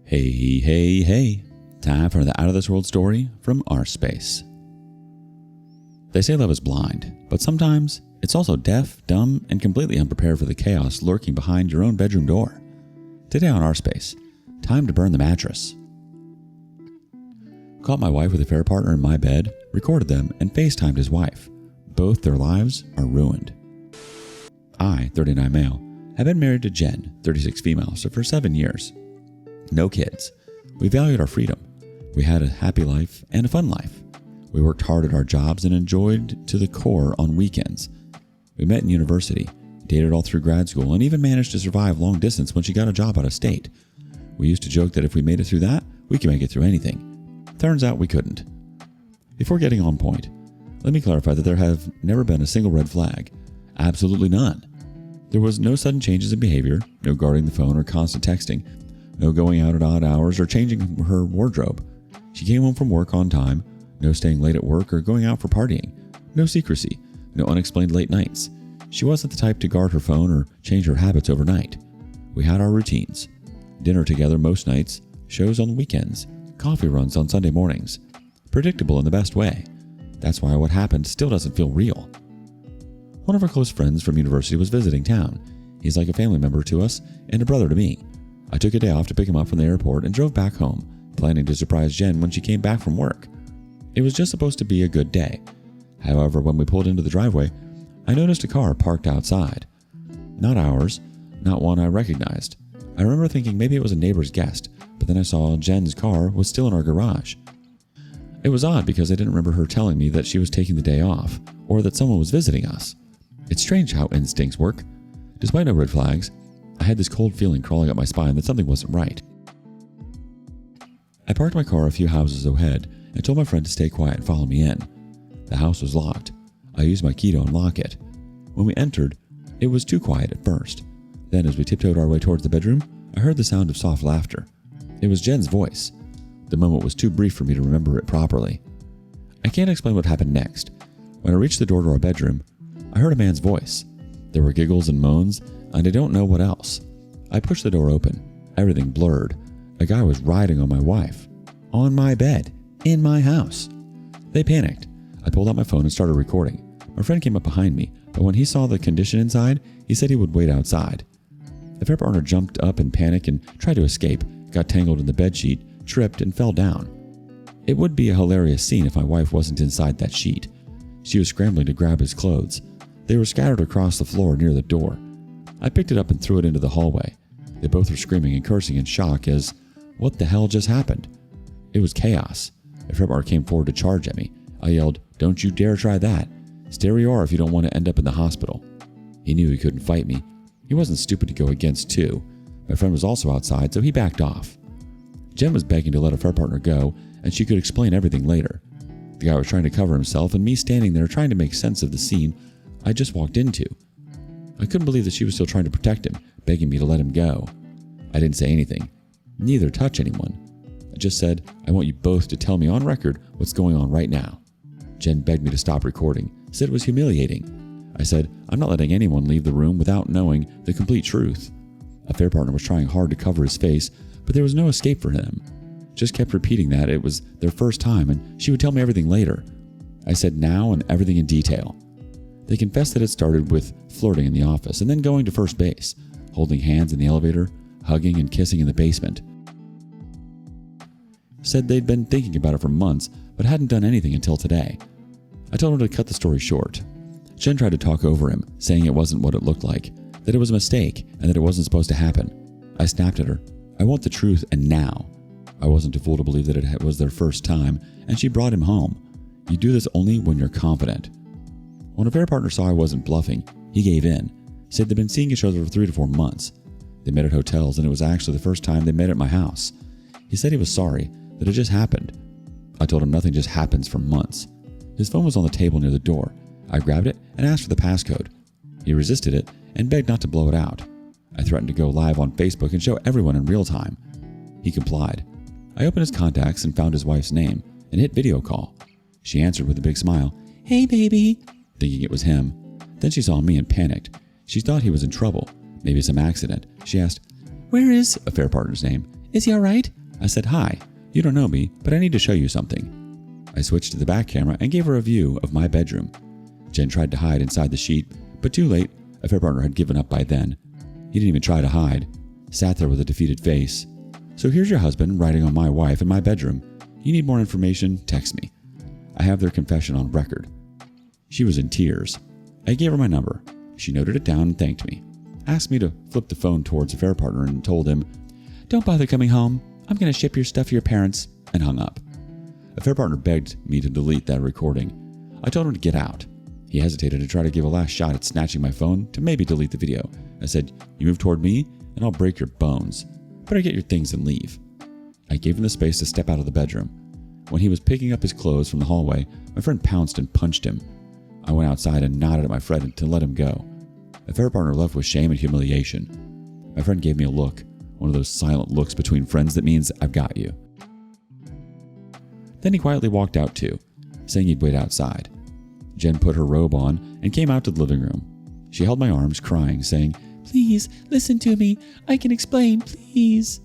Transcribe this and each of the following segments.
Hey. Time for the Out of This World story from rSpace. They say love is blind, but sometimes it's also deaf, dumb, and completely unprepared for the chaos lurking behind your own bedroom door. Today on rSpace, time to burn the mattress. Caught my wife with a fair partner in my bed, recorded them, and Facetimed his wife. Both their lives are ruined. I, 39 male, have been married to Jen, 36 female, so for 7 years. No kids. We valued our freedom. We had a happy life and a fun life. We worked hard at our jobs and enjoyed to the core on weekends. We met in university, dated all through grad school, and even managed to survive long distance when she got a job out of state. We used to joke that if we made it through that, we could make it through anything. Turns out we couldn't. Before getting on point, let me clarify that there have never been a single red flag. Absolutely none. There was no sudden changes in behavior, no guarding the phone or constant texting, no going out at odd hours or changing her wardrobe. She came home from work on time, no staying late at work or going out for partying, no secrecy, no unexplained late nights. She wasn't the type to guard her phone or change her habits overnight. We had our routines. Dinner together most nights, shows on weekends, coffee runs on Sunday mornings. Predictable in the best way. That's why what happened still doesn't feel real. One of our close friends from university was visiting town. He's like a family member to us and a brother to me. I took a day off to pick him up from the airport and drove back home, planning to surprise Jen when she came back from work. It was just supposed to be a good day. However, when we pulled into the driveway, I noticed a car parked outside. Not ours, not one I recognized. I remember thinking maybe it was a neighbor's guest, but then I saw Jen's car was still in our garage. It was odd because I didn't remember her telling me that she was taking the day off, or that someone was visiting us. It's strange how instincts work. Despite no red flags, I had this cold feeling crawling up my spine that something wasn't right. I parked my car a few houses ahead and told my friend to stay quiet and follow me in. The house was locked. I used my key to unlock it. When we entered, it was too quiet at first. Then as we tiptoed our way towards the bedroom, I heard the sound of soft laughter. It was Jen's voice. The moment was too brief for me to remember it properly. I can't explain what happened next. When I reached the door to our bedroom, I heard a man's voice. There were giggles and moans, and I don't know what else. I pushed the door open. Everything blurred. A guy was riding on my wife. On my bed. In my house. They panicked. I pulled out my phone and started recording. My friend came up behind me, but when he saw the condition inside, he said he would wait outside. The fair partner jumped up in panic and tried to escape, got tangled in the bedsheet, tripped, and fell down. It would be a hilarious scene if my wife wasn't inside that sheet. She was scrambling to grab his clothes. They were scattered across the floor near the door. I picked it up and threw it into the hallway. They both were screaming and cursing in shock as, what the hell just happened? It was chaos. A fair partner came forward to charge at me. I yelled, "Don't you dare try that. Stay where you are if you don't want to end up in the hospital." He knew he couldn't fight me. He wasn't stupid to go against too. My friend was also outside, so he backed off. Jen was begging to let a fair partner go, and she could explain everything later. The guy was trying to cover himself, and me standing there trying to make sense of the scene I just walked into. I couldn't believe that she was still trying to protect him, begging me to let him go. I didn't say anything, neither touch anyone. I just said, I want you both to tell me on record what's going on right now. Jen begged me to stop recording, said it was humiliating. I said, I'm not letting anyone leave the room without knowing the complete truth. A fair partner was trying hard to cover his face, but there was no escape for him. Just kept repeating that it was their first time and she would tell me everything later. I said now and everything in detail. They confessed that it started with flirting in the office and then going to first base, holding hands in the elevator, hugging and kissing in the basement. Said they'd been thinking about it for months, but hadn't done anything until today. I told her to cut the story short. Jen tried to talk over him, saying it wasn't what it looked like, that it was a mistake, and that it wasn't supposed to happen. I snapped at her. I want the truth, and now. I wasn't a fool to believe that it was their first time, and she brought him home. You do this only when you're confident. When a fair partner saw I wasn't bluffing, he gave in, said they'd been seeing each other for 3 to 4 months. They met at hotels, and it was actually the first time they met at my house. He said he was sorry, that it just happened. I told him nothing just happens for months. His phone was on the table near the door. I grabbed it and asked for the passcode. He resisted it and begged not to blow it out. I threatened to go live on Facebook and show everyone in real time. He complied. I opened his contacts and found his wife's name and hit video call. She answered with a big smile, "Hey baby," thinking it was him. Then she saw me and panicked. She thought he was in trouble, maybe some accident. She asked, "Where is," a fair partner's name, Is he alright? I said, "Hi, you don't know me, but I need to show you something." I switched to the back camera and gave her a view of my bedroom. Jen tried to hide inside the sheet, but too late. Affair partner had given up by then. He didn't even try to hide. Sat there with a defeated face. "So here's your husband writing on my wife in my bedroom. You need more information? Text me." I have their confession on record. She was in tears. I gave her my number. She noted it down and thanked me. Asked me to flip the phone towards affair partner and told him, "Don't bother coming home. I'm going to ship your stuff to your parents," and hung up. Affair partner begged me to delete that recording. I told him to get out. He hesitated to try to give a last shot at snatching my phone to maybe delete the video. I said, "You move toward me and I'll break your bones. Better get your things and leave." I gave him the space to step out of the bedroom. When he was picking up his clothes from the hallway, my friend pounced and punched him. I went outside and nodded at my friend to let him go. Affair partner left with shame and humiliation. My friend gave me a look, one of those silent looks between friends that means I've got you. Then he quietly walked out too, saying he'd wait outside. Jen put her robe on and came out to the living room. She held my arms, crying, saying, "Please, listen to me. I can explain, please."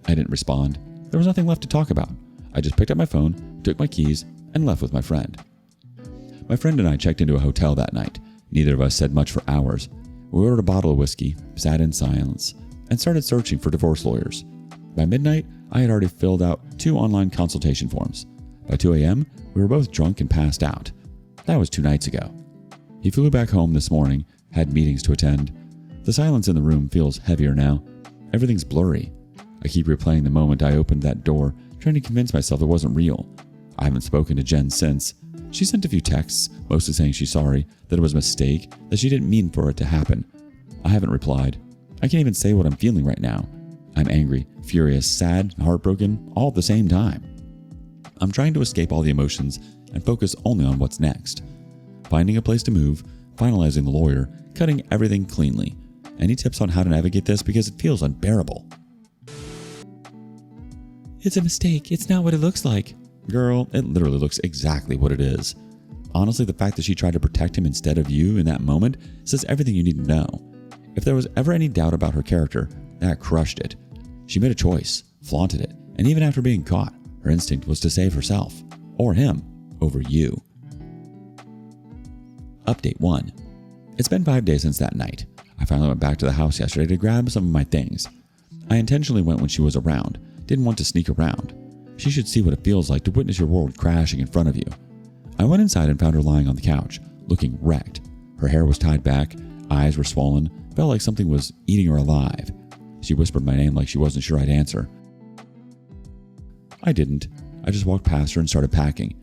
I didn't respond. There was nothing left to talk about. I just picked up my phone, took my keys, and left with my friend. My friend and I checked into a hotel that night. Neither of us said much for hours. We ordered a bottle of whiskey, sat in silence, and started searching for divorce lawyers. By midnight, I had already filled out 2 online consultation forms. By 2 a.m., we were both drunk and passed out. That was 2 nights ago. He flew back home this morning, had meetings to attend. The silence in the room feels heavier now. Everything's blurry. I keep replaying the moment I opened that door, trying to convince myself it wasn't real. I haven't spoken to Jen since. She sent a few texts, mostly saying she's sorry, that it was a mistake, that she didn't mean for it to happen. I haven't replied. I can't even say what I'm feeling right now. I'm angry, furious, sad, and heartbroken, all at the same time. I'm trying to escape all the emotions and focus only on what's next. Finding a place to move, finalizing the lawyer, cutting everything cleanly. Any tips on how to navigate this because it feels unbearable? It's a mistake. It's not what it looks like. Girl, it literally looks exactly what it is. Honestly, the fact that she tried to protect him instead of you in that moment says everything you need to know. If there was ever any doubt about her character, that crushed it. She made a choice, flaunted it, and even after being caught, her instinct was to save herself, or him, over you. Update 1. It's been 5 days since that night. I finally went back to the house yesterday to grab some of my things. I intentionally went when she was around, didn't want to sneak around. She should see what it feels like to witness your world crashing in front of you. I went inside and found her lying on the couch, looking wrecked. Her hair was tied back, eyes were swollen, felt like something was eating her alive. She whispered my name like she wasn't sure I'd answer. I didn't. I just walked past her and started packing.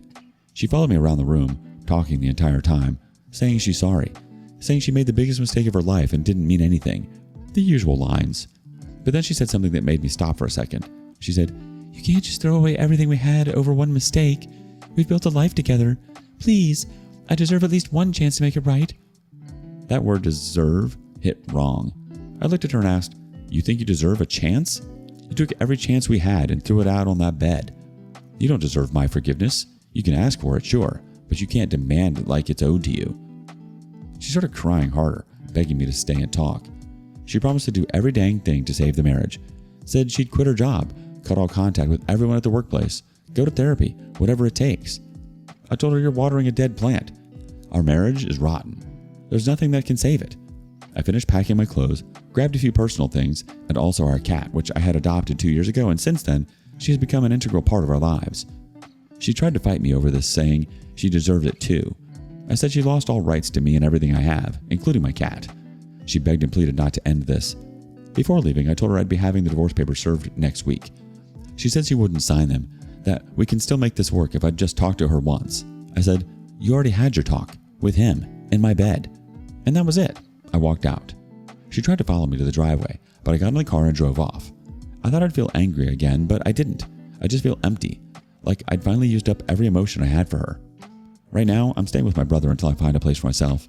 She followed me around the room, talking the entire time, saying she's sorry, saying she made the biggest mistake of her life and didn't mean anything. The usual lines. But then she said something that made me stop for a second. She said, "You can't just throw away everything we had over one mistake. We've built a life together. Please, I deserve at least one chance to make it right." That word deserve hit wrong. I looked at her and asked, "You think you deserve a chance? You took every chance we had and threw it out on that bed. You don't deserve my forgiveness. You can ask for it, sure, but you can't demand it like it's owed to you." She started crying harder, begging me to stay and talk. She promised to do every dang thing to save the marriage. Said she'd quit her job, cut all contact with everyone at the workplace, go to therapy, whatever it takes. I told her, "You're watering a dead plant. Our marriage is rotten. There's nothing that can save it." I finished packing my clothes, grabbed a few personal things, and also our cat, which I had adopted 2 years ago, and since then, she has become an integral part of our lives. She tried to fight me over this, saying she deserved it too. I said she lost all rights to me and everything I have, including my cat. She begged and pleaded not to end this. Before leaving, I told her I'd be having the divorce papers served next week. She said she wouldn't sign them, that we can still make this work if I'd just talk to her once. I said, "You already had your talk, with him, in my bed." And that was it. I walked out. She tried to follow me to the driveway, but I got in the car and drove off. I thought I'd feel angry again, but I didn't. I just feel empty, like I'd finally used up every emotion I had for her. Right now, I'm staying with my brother until I find a place for myself.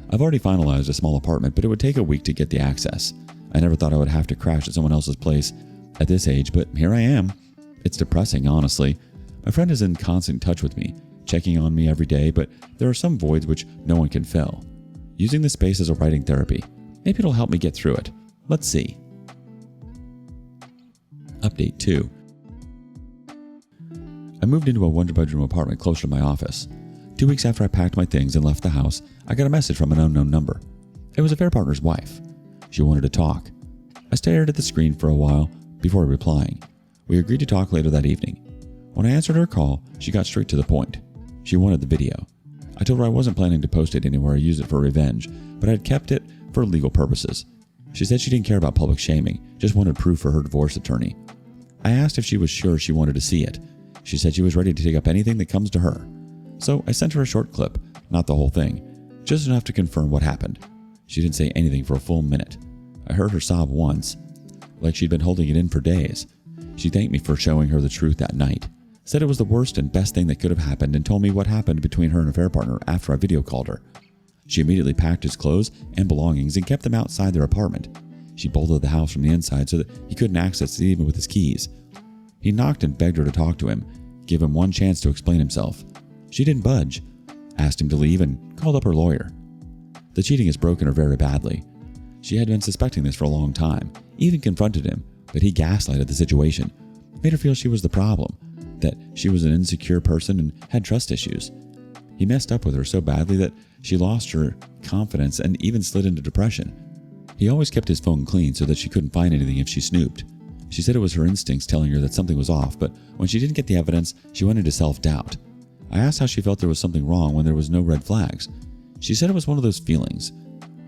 I've already finalized a small apartment, but it would take a week to get the access. I never thought I would have to crash at someone else's place at this age, but here I am. It's depressing, honestly. My friend is in constant touch with me, checking on me every day, but there are some voids which no one can fill. Using the space as a writing therapy. Maybe it'll help me get through it. Let's see. Update 2. I moved into a one-bedroom apartment closer to my office. 2 weeks after I packed my things and left the house, I got a message from an unknown number. It was affair partner's wife. She wanted to talk. I stared at the screen for a while before replying. We agreed to talk later that evening. When I answered her call, she got straight to the point. She wanted the video. I told her I wasn't planning to post it anywhere or use it for revenge, but I had kept it for legal purposes. She said she didn't care about public shaming, just wanted proof for her divorce attorney. I asked if she was sure she wanted to see it. She said she was ready to take up anything that comes to her. So I sent her a short clip, not the whole thing, just enough to confirm what happened. She didn't say anything for a full minute. I heard her sob once, like she'd been holding it in for days. She thanked me for showing her the truth that night, said it was the worst and best thing that could have happened, and told me what happened between her and affair partner after I video called her. She immediately packed his clothes and belongings and kept them outside their apartment. She bolted the house from the inside so that he couldn't access it even with his keys. He knocked and begged her to talk to him, give him one chance to explain himself. She didn't budge, asked him to leave, and called up her lawyer. The cheating has broken her very badly. She had been suspecting this for a long time, even confronted him, but he gaslighted the situation, made her feel she was the problem, that she was an insecure person and had trust issues. He messed up with her so badly that she lost her confidence and even slid into depression. He always kept his phone clean so that she couldn't find anything if she snooped. She said it was her instincts telling her that something was off, but when she didn't get the evidence, she went into self-doubt. I asked how she felt there was something wrong when there was no red flags. She said it was one of those feelings.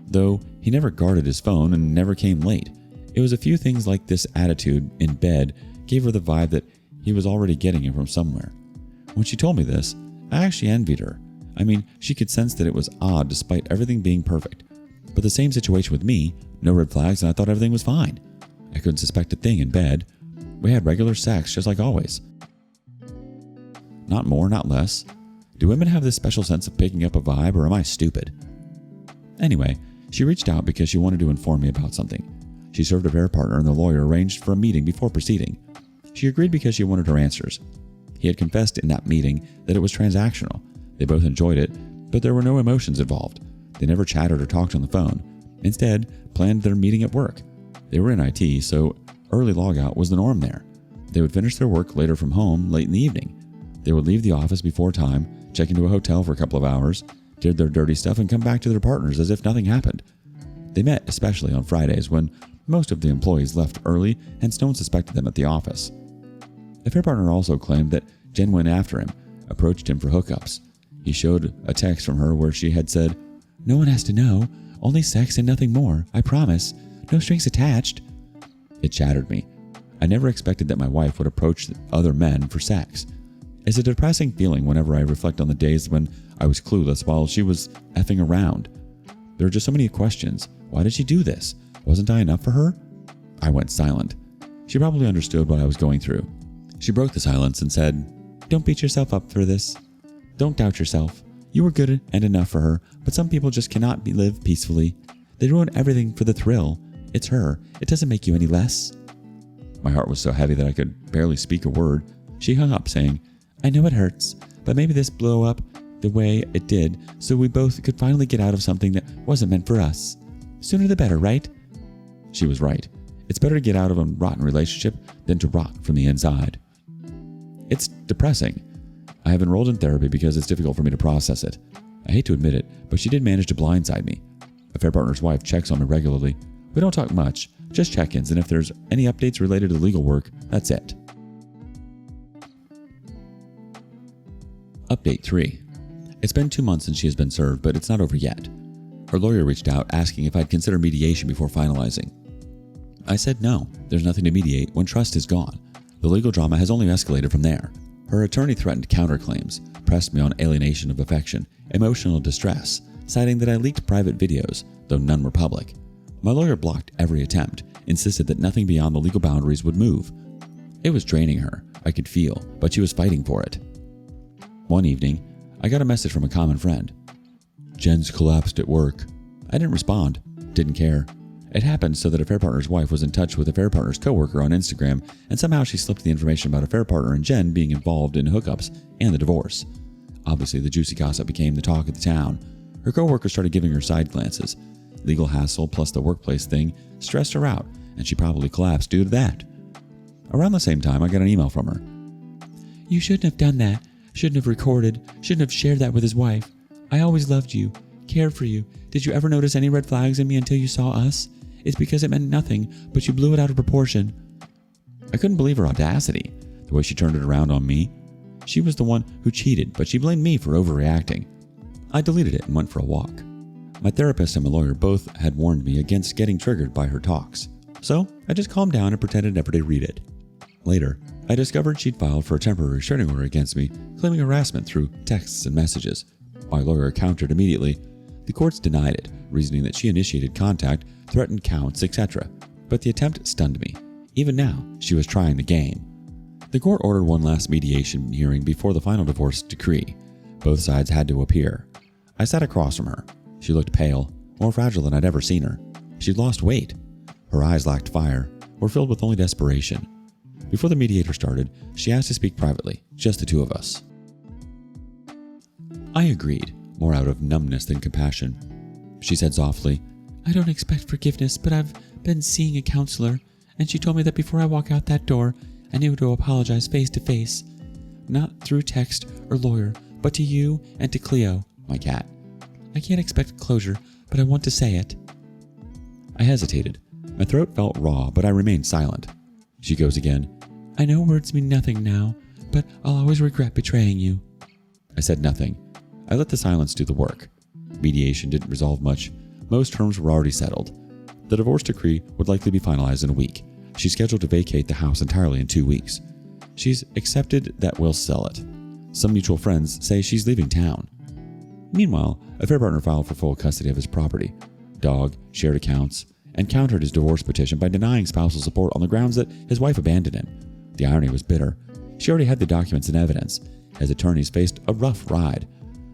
Though he never guarded his phone and never came late, it was a few things like this attitude in bed gave her the vibe that he was already getting it from somewhere. When she told me this, I actually envied her. I mean, she could sense that it was odd despite everything being perfect. But the same situation with me, no red flags, and I thought everything was fine. I couldn't suspect a thing in bed. We had regular sex just like always. Not more, not less. Do women have this special sense of picking up a vibe, or am I stupid? Anyway, she reached out because she wanted to inform me about something. She served a affair partner and the lawyer arranged for a meeting before proceeding. She agreed because she wanted her answers. He had confessed in that meeting that it was transactional. They both enjoyed it, but there were no emotions involved. They never chatted or talked on the phone. Instead, planned their meeting at work. They were in IT, so early logout was the norm there. They would finish their work later from home late in the evening. They would leave the office before time, check into a hotel for a couple of hours, did their dirty stuff, and come back to their partners as if nothing happened. They met especially on Fridays when most of the employees left early and no one suspected them at the office. The affair partner also claimed that Jen went after him, approached him for hookups. He showed a text from her where she had said, "No one has to know, only sex and nothing more, I promise, no strings attached." It shattered me. I never expected that my wife would approach other men for sex. It's a depressing feeling whenever I reflect on the days when I was clueless while she was effing around. There are just so many questions. Why did she do this? Wasn't I enough for her? I went silent. She probably understood what I was going through. She broke the silence and said, "Don't beat yourself up for this. Don't doubt yourself. You were good and enough for her, but some people just cannot live peacefully. They ruin everything for the thrill. It's her. It doesn't make you any less." My heart was so heavy that I could barely speak a word. She hung up saying, "I know it hurts, but maybe this blew up the way it did so we both could finally get out of something that wasn't meant for us. Sooner the better, right?" She was right. It's better to get out of a rotten relationship than to rot from the inside. It's depressing. I have enrolled in therapy because it's difficult for me to process it. I hate to admit it, but she did manage to blindside me. A affair partner's wife checks on me regularly. We don't talk much, just check-ins, and if there's any updates related to legal work, that's it. Update 3. It's been 2 months since she has been served, but it's not over yet. Her lawyer reached out asking if I'd consider mediation before finalizing. I said no, there's nothing to mediate when trust is gone. The legal drama has only escalated from there. Her attorney threatened counterclaims, pressed me on alienation of affection, emotional distress, citing that I leaked private videos, though none were public. My lawyer blocked every attempt, insisted that nothing beyond the legal boundaries would move. It was draining her, I could feel, but she was fighting for it. One evening, I got a message from a common friend. "Jen's collapsed at work." I didn't respond, didn't care. It happened so that affair partner's wife was in touch with affair partner's coworker on Instagram, and somehow she slipped the information about affair partner and Jen being involved in hookups and the divorce. Obviously, the juicy gossip became the talk of the town. Her coworker started giving her side glances. Legal hassle plus the workplace thing stressed her out, and she probably collapsed due to that. Around the same time, I got an email from her. "You shouldn't have done that. Shouldn't have recorded. Shouldn't have shared that with his wife. I always loved you. Cared for you. Did you ever notice any red flags in me until you saw us? It's because it meant nothing, but you blew it out of proportion." I couldn't believe her audacity, the way she turned it around on me. She was the one who cheated, but she blamed me for overreacting. I deleted it and went for a walk. My therapist and my lawyer both had warned me against getting triggered by her talks, so I just calmed down and pretended never to read it. Later, I discovered she'd filed for a temporary restraining order against me, claiming harassment through texts and messages. My lawyer countered immediately. The courts denied it, reasoning that she initiated contact, threatened counts, etc. But the attempt stunned me. Even now, she was trying the game. The court ordered one last mediation hearing before the final divorce decree. Both sides had to appear. I sat across from her. She looked pale, more fragile than I'd ever seen her. She'd lost weight. Her eyes lacked fire, were filled with only desperation. Before the mediator started, she asked to speak privately, just the two of us. I agreed, more out of numbness than compassion. She said softly, "I don't expect forgiveness, but I've been seeing a counselor, and she told me that before I walk out that door, I need to apologize face to face. Not through text or lawyer, but to you and to Cleo, my cat. I can't expect closure, but I want to say it." I hesitated. My throat felt raw, but I remained silent. She goes again, "I know words mean nothing now, but I'll always regret betraying you." I said nothing. I let the silence do the work. Mediation didn't resolve much. Most terms were already settled. The divorce decree would likely be finalized in a week. She's scheduled to vacate the house entirely in 2 weeks. She's accepted that we'll sell it. Some mutual friends say she's leaving town. Meanwhile, a fair partner filed for full custody of his property, dog, shared accounts, and countered his divorce petition by denying spousal support on the grounds that his wife abandoned him. The irony was bitter. She already had the documents and evidence. His attorneys faced a rough ride.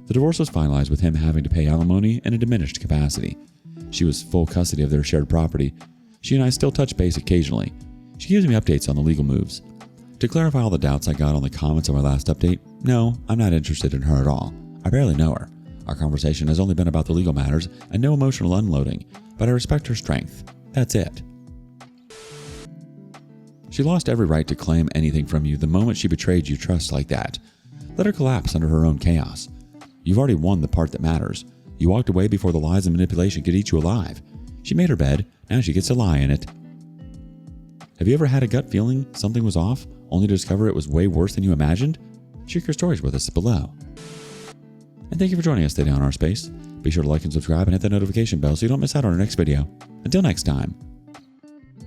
The divorce was finalized with him having to pay alimony in a diminished capacity. She was full custody of their shared property. She and I still touch base occasionally. She gives me updates on the legal moves. To clarify all the doubts I got on the comments on my last update, no, I'm not interested in her at all. I barely know her. Our conversation has only been about the legal matters and no emotional unloading, but I respect her strength. That's it. She lost every right to claim anything from you the moment she betrayed your trust like that. Let her collapse under her own chaos. You've already won the part that matters. You walked away before the lies and manipulation could eat you alive. She made her bed, now she gets to lie in it. Have you ever had a gut feeling something was off, only to discover it was way worse than you imagined? Share your stories with us below. And thank you for joining us today on rSpace. Be sure to like and subscribe and hit that notification bell so you don't miss out on our next video. Until next time.